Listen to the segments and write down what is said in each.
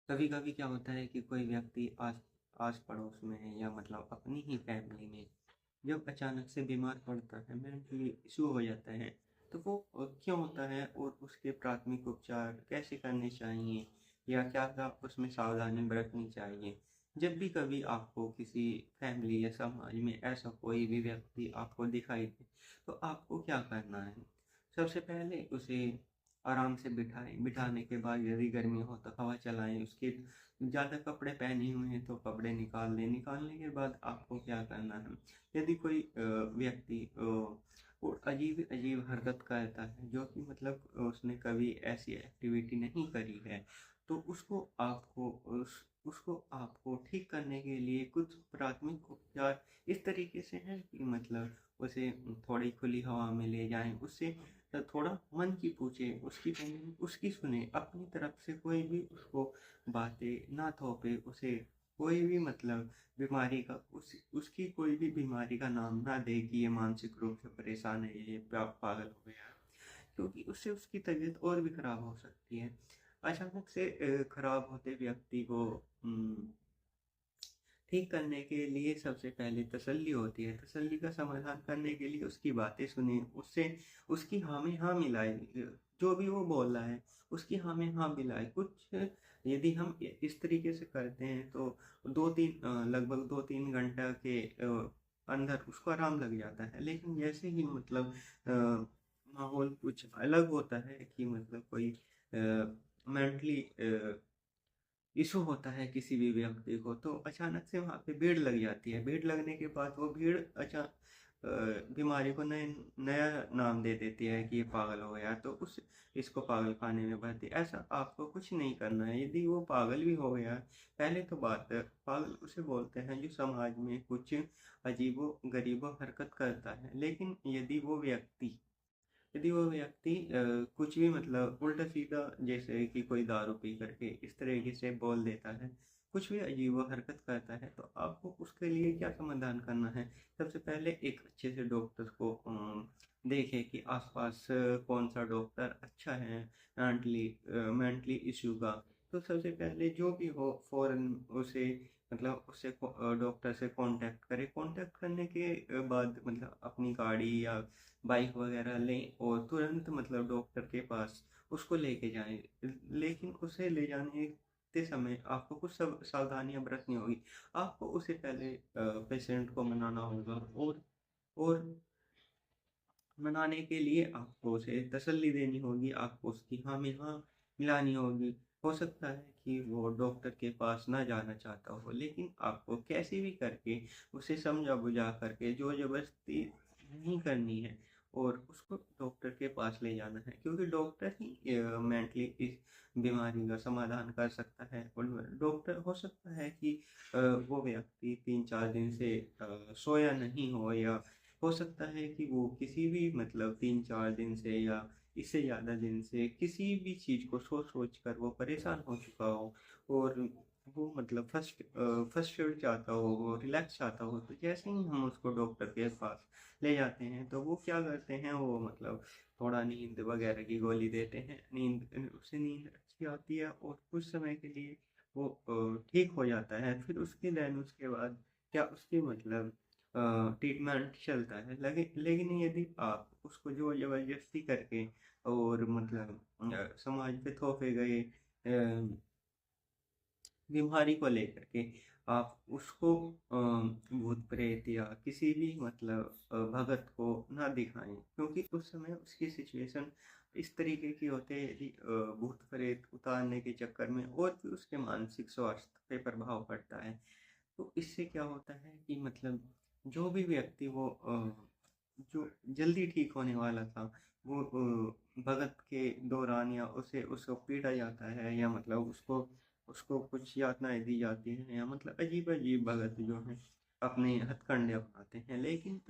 कभी कभी क्या होता है कि कोई व्यक्ति आस आस पड़ोस में है या मतलब अपनी ही फैमिली में जब अचानक से बीमार पड़ता है, मेंटली इशू हो जाता है, तो वो क्यों होता है और उसके प्राथमिक उपचार कैसे करने चाहिए या क्या क्या उसमें सावधानी बरतनी चाहिए। जब भी कभी आपको किसी फैमिली या समाज में ऐसा कोई भी व्यक्ति आपको दिखाई दे, तो आपको क्या करना है। सबसे पहले उसे आराम से बिठाएं, बिठाने के बाद यदि गर्मी हो तो हवा चलाएं, उसके ज़्यादा कपड़े पहने हुए हैं तो कपड़े निकाल दें। निकालने के बाद आपको क्या करना है, यदि कोई व्यक्ति वो अजीब अजीब हरकत करता है जो कि मतलब उसने कभी ऐसी एक्टिविटी नहीं करी है, तो उसको आपको ठीक करने के लिए कुछ प्राथमिक उपचार इस तरीके से हैं कि मतलब उसे थोड़ी खुली हवा में ले जाएं, उससे थोड़ा मन की पूछे, उसकी पहले उसकी सुने, अपनी तरफ से कोई भी उसको बातें ना थोपे, उसे कोई भी मतलब बीमारी का उसकी कोई भी बीमारी का नाम ना दे कि ये मानसिक रूप से परेशान है, ये पागल हो गया है, क्योंकि उससे उसकी तबीयत और भी खराब हो सकती है। अचानक से खराब होते व्यक्ति को ठीक करने के लिए सबसे पहले तसल्ली होती है। तसल्ली का समाधान करने के लिए उसकी बातें सुने, उससे उसकी हाँ में हाँ मिलाए, जो भी वो बोल रहा है उसकी हाँ में हाँ मिलाए। कुछ यदि हम इस तरीके से करते हैं तो लगभग 2-3 घंटा के अंदर उसको आराम लग जाता है। लेकिन जैसे ही मतलब माहौल कुछ अलग होता है कि मतलब कोई मेंटली इशू होता है किसी भी व्यक्ति को, तो अचानक से वहाँ पे भीड़ लग जाती है। भीड़ लगने के बाद वो भीड़ बीमारी को नया नाम दे देती है कि ये पागल हो गया, तो उस इसको पागल खाने में भर्ती। ऐसा आपको कुछ नहीं करना है। यदि वो पागल भी हो गया, पहले तो बात है, पागल उसे बोलते हैं जो समाज में कुछ अजीबो गरीबो हरकत करता है। लेकिन यदि वो व्यक्ति कुछ भी मतलब उल्टा सीधा, जैसे कि कोई दारू पी करके इस तरीके से बोल देता है, कुछ भी अजीब हरकत करता है, तो आपको उसके लिए क्या समाधान करना है। सबसे पहले एक अच्छे से डॉक्टर को देखें कि आसपास कौन सा डॉक्टर अच्छा है मेंटली इशू का। तो सबसे पहले जो भी हो फौरन उसे मतलब उससे डॉक्टर से कांटेक्ट करें। कांटेक्ट करने के बाद मतलब अपनी गाड़ी या बाइक वगैरह लें और तुरंत मतलब डॉक्टर के पास उसको लेके जाएं। लेकिन उसे ले जाने के समय आपको कुछ सब सावधानियां बरतनी होगी। आपको उसे पहले पेशेंट को मनाना होगा, और मनाने के लिए आपको उसे तसल्ली देनी होगी, आपको उसकी हाँ में हाँ मिलानी होगी। हो सकता है कि वो डॉक्टर के पास ना जाना चाहता हो, लेकिन आपको कैसे भी करके उसे समझा बुझा करके जो जबरदस्ती नहीं करनी है और उसको डॉक्टर के पास ले जाना है, क्योंकि डॉक्टर ही मेंटली इस बीमारी का समाधान कर सकता है। और डॉक्टर हो सकता है कि वो व्यक्ति 3-4 दिन से सोया नहीं हो, या हो सकता है कि वो किसी भी मतलब 3-4 दिन से या इससे ज़्यादा दिन से किसी भी चीज़ को सोच सोच कर वो परेशान हो चुका हो, और वो मतलब फर्स्ट एड चाहता हो, वो रिलैक्स चाहता हो। तो जैसे ही हम उसको डॉक्टर के पास ले जाते हैं, तो वो क्या करते हैं, वो मतलब थोड़ा नींद वगैरह की गोली देते हैं। उससे नींद अच्छी आती है और कुछ समय के लिए वो ठीक हो जाता है। फिर उसके बाद क्या उसकी मतलब ट्रीटमेंट चलता है लगे। लेकिन यदि आप उसको जो जबरदस्ती करके और मतलब समाज पे थोपे गए बीमारी को लेकर के आप उसको भूत प्रेत या किसी भी मतलब भगत को ना दिखाएं, क्योंकि उस समय उसकी सिचुएशन इस तरीके की होते हैं। यदि भूत प्रेत उतारने के चक्कर में और भी उसके मानसिक स्वास्थ्य पे प्रभाव पड़ता है, तो इससे क्या होता है कि मतलब जो भी व्यक्ति जो जल्दी ठीक होने वाला था, वो भगत के दौरान या उसे उसको पीटा जाता है, या मतलब उसको उसको कुछ यातनाएं दी जाती हैं, या मतलब अजीब अजीब भगत जो हैं अपने हथकंडे अपनाते हैं। लेकिन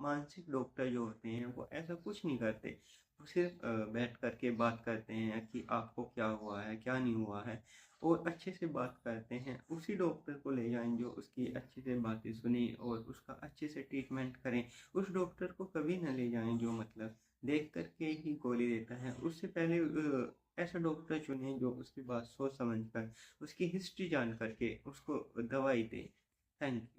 मानसिक डॉक्टर जो होते हैं वो ऐसा कुछ नहीं करते। वो सिर्फ बैठ करके बात करते हैं कि आपको क्या हुआ है क्या नहीं हुआ है, और अच्छे से बात करते हैं। उसी डॉक्टर को ले जाएं जो उसकी अच्छे से बातें सुने और उसका अच्छे से ट्रीटमेंट करें। उस डॉक्टर को कभी न ले जाएं जो मतलब देख करके ही गोली देता है। उससे पहले ऐसा डॉक्टर चुनें जो उसकी बात सोच समझ कर, उसकी हिस्ट्री जान करके उसको दवाई दे। Thank you.